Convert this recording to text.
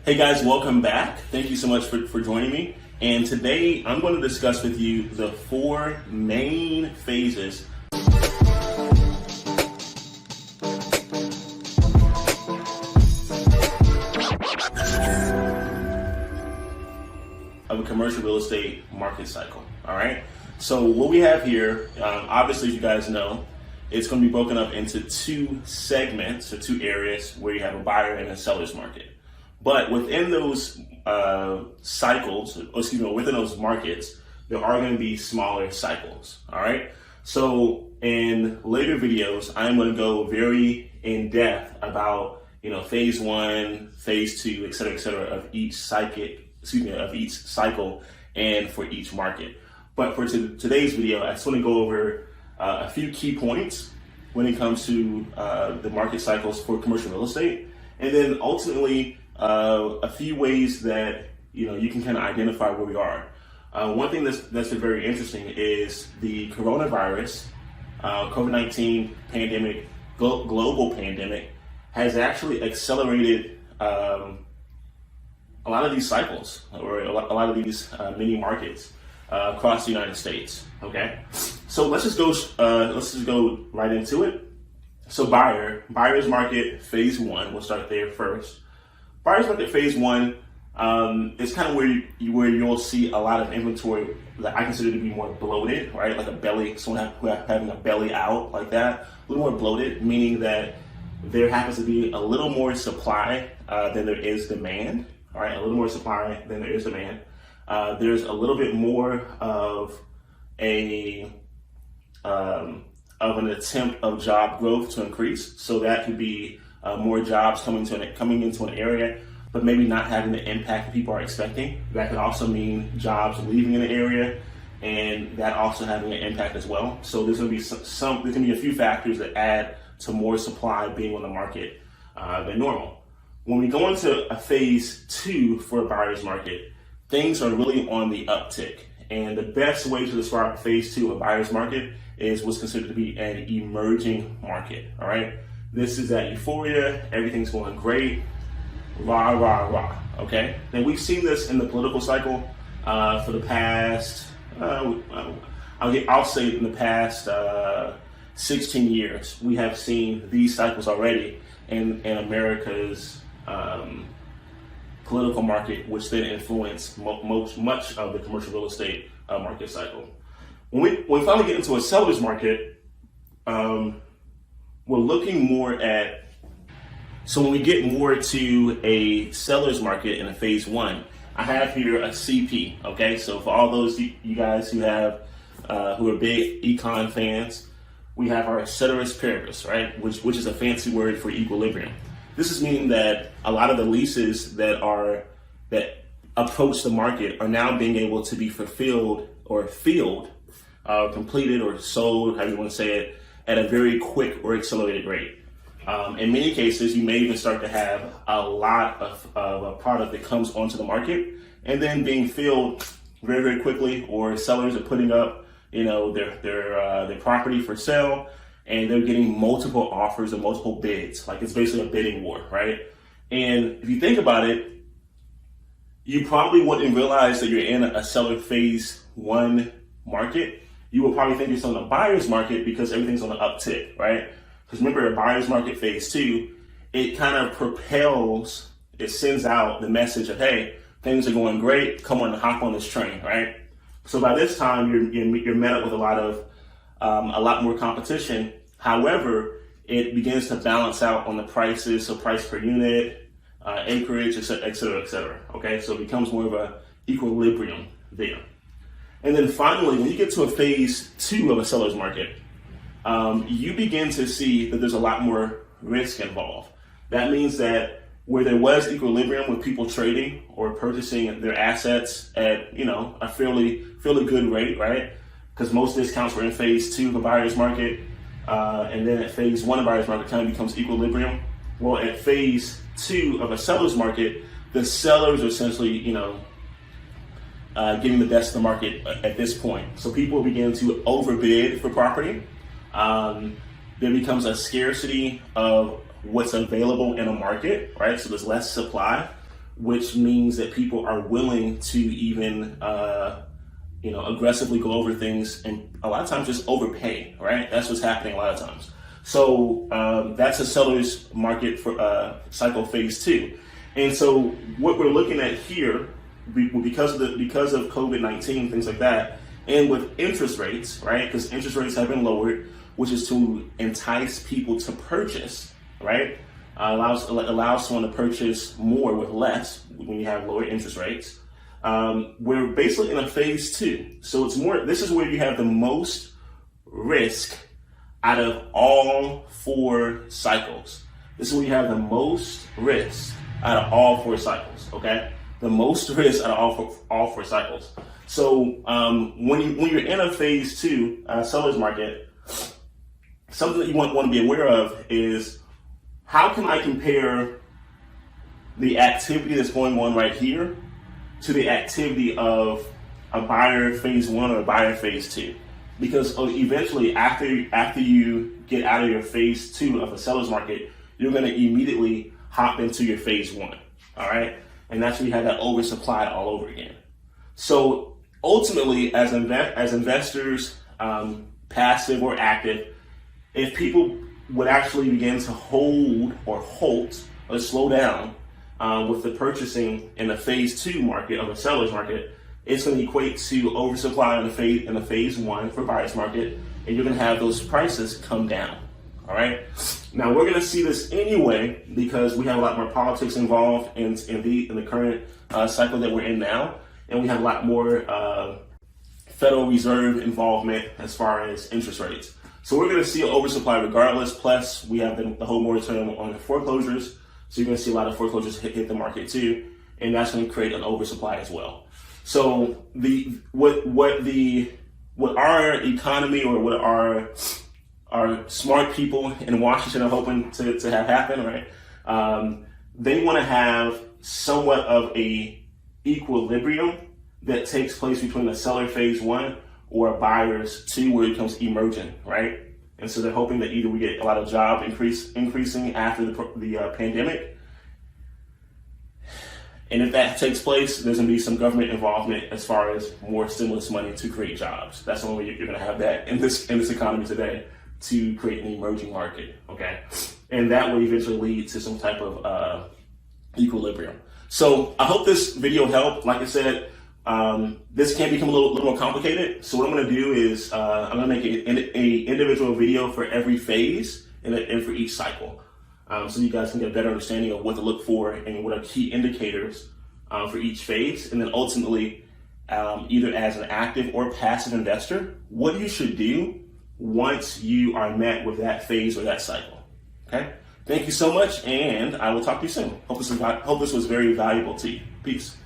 Hey guys, welcome back. Thank you so much for joining me. And today I'm going to discuss with you the four main phases of a commercial real estate market cycle. All right. So what we have here, obviously, as you guys know, it's going to be broken up into two segments or two areas where you have a buyer and a seller's market. But within those within those markets, there are going to be smaller cycles. All right. So in later videos, I'm going to go very in depth about phase one, phase two, et cetera, of each cycle, and for each market. But for today's video, I just want to go over a few key points when it comes to the market cycles for commercial real estate, and then ultimately a few ways that you can kind of identify where we are. One thing that's been very interesting is the coronavirus, COVID-19 pandemic, global pandemic, has actually accelerated a lot of these cycles, or a lot of these mini markets across the United States. Okay, so let's just go right into it. So buyer's market phase one. We'll start there first. Buyer's market phase one is kind of where you'll see a lot of inventory that I consider to be more bloated, right? Like a belly, someone having a belly out like that, a little more bloated, meaning that there happens to be a little more supply than there is demand. All right, a little more supply than there is demand. There's a little bit more of an attempt of job growth to increase. So that could be more jobs coming into an area, but maybe not having the impact that people are expecting. That could also mean jobs leaving in the area, and that also having an impact as well. So there's going to be there's going to be a few factors that add to more supply being on the market than normal. When we go into a phase two for a buyer's market, things are really on the uptick. And the best way to describe phase two of a buyer's market is what's considered to be an emerging market. All right. This is that euphoria. Everything's going great. Rah, rah, rah. Okay. And we've seen this in the political cycle for the past, I'll say in the past 16 years. We have seen these cycles already in America's political market, which then influence much of the commercial real estate market cycle. When we finally get into a seller's market, we're looking more at, so when we get more to a seller's market in a phase one, I have here a CP, okay? So for all those you guys who have, who are big econ fans, we have our ceteris paribus, right? Which is a fancy word for equilibrium. This is meaning that a lot of the leases that approach the market are now being able to be fulfilled or filled, completed or sold, however you want to say it, at a very quick or accelerated rate. In many cases, you may even start to have a lot of a product that comes onto the market and then being filled very, very quickly, or sellers are putting up, their property for sale, and they're getting multiple offers and multiple bids. Like, it's basically a bidding war, right? And if you think about it, you probably wouldn't realize that you're in a seller phase one market. You will probably think you're on the buyer's market because everything's on the uptick, right? Because remember, a buyer's market phase two, it kind of propels, it sends out the message of, hey, things are going great, come on and hop on this train, right? So by this time, you're met up with a lot more competition. However, it begins to balance out on the prices, so price per unit, acreage, et cetera, okay? So it becomes more of a equilibrium there. And then finally, when you get to a phase two of a seller's market, you begin to see that there's a lot more risk involved. That means that where there was equilibrium with people trading or purchasing their assets at a fairly good rate, right? Because most discounts were in phase two of a buyer's market, and then at phase one of a buyer's market kind of becomes equilibrium. Well, at phase two of a seller's market, the sellers are essentially getting the best of the market at this point. So people begin to overbid for property. There becomes a scarcity of what's available in a market, right? So there's less supply. which means that people are willing to even aggressively go over things, and a lot of times just overpay, right? That's what's happening a lot of times. So that's a seller's market for cycle phase 2. And so what we're looking at here, because of COVID-19, things like that, and with interest rates, right? Because interest rates have been lowered, which is to entice people to purchase, right? Allows someone to purchase more with less when you have lower interest rates. We're basically in a phase 2. So this is where you have the most risk out of all 4 cycles. This is where you have the most risk out of all 4 cycles, okay? The most risk out of all four cycles. So when you're in a phase 2 seller's market, something that you want to be aware of is, how can I compare the activity that's going on right here to the activity of a buyer phase 1 or a buyer phase 2? Because eventually, after you get out of your phase 2 of a seller's market, you're going to immediately hop into your phase 1, all right? And that's when you have that oversupply all over again. So ultimately, as investors, passive or active, if people would actually begin to hold or halt or slow down with the purchasing in the phase 2 market of a seller's market, it's going to equate to oversupply in the phase 1 for buyer's market, and you're going to have those prices come down. All right. Now we're going to see this anyway because we have a lot more politics involved in the current cycle that we're in now, and we have a lot more Federal Reserve involvement as far as interest rates. So we're going to see an oversupply regardless. Plus, we have the whole moratorium on the foreclosures, so you're going to see a lot of foreclosures hit the market too, and that's going to create an oversupply as well. So what our economy or what our smart people in Washington are hoping to have happen, right? They want to have somewhat of a equilibrium that takes place between a seller phase 1 or a buyer's 2, where it becomes emergent, right? And so they're hoping that either we get a lot of job increasing after the pandemic, and if that takes place, there's going to be some government involvement as far as more stimulus money to create jobs. That's the only way you're going to have that in this economy today, to create an emerging market, okay? And that will eventually lead to some type of equilibrium. So I hope this video helped. Like I said, this can become a little more complicated. So what I'm going to do is I'm going to make an individual video for every phase and for each cycle. So you guys can get a better understanding of what to look for and what are key indicators for each phase. And then ultimately, either as an active or passive investor, what you should do once you are met with that phase or that cycle. Okay? Thank you so much, and I will talk to you soon. Hope this was very valuable to you. Peace.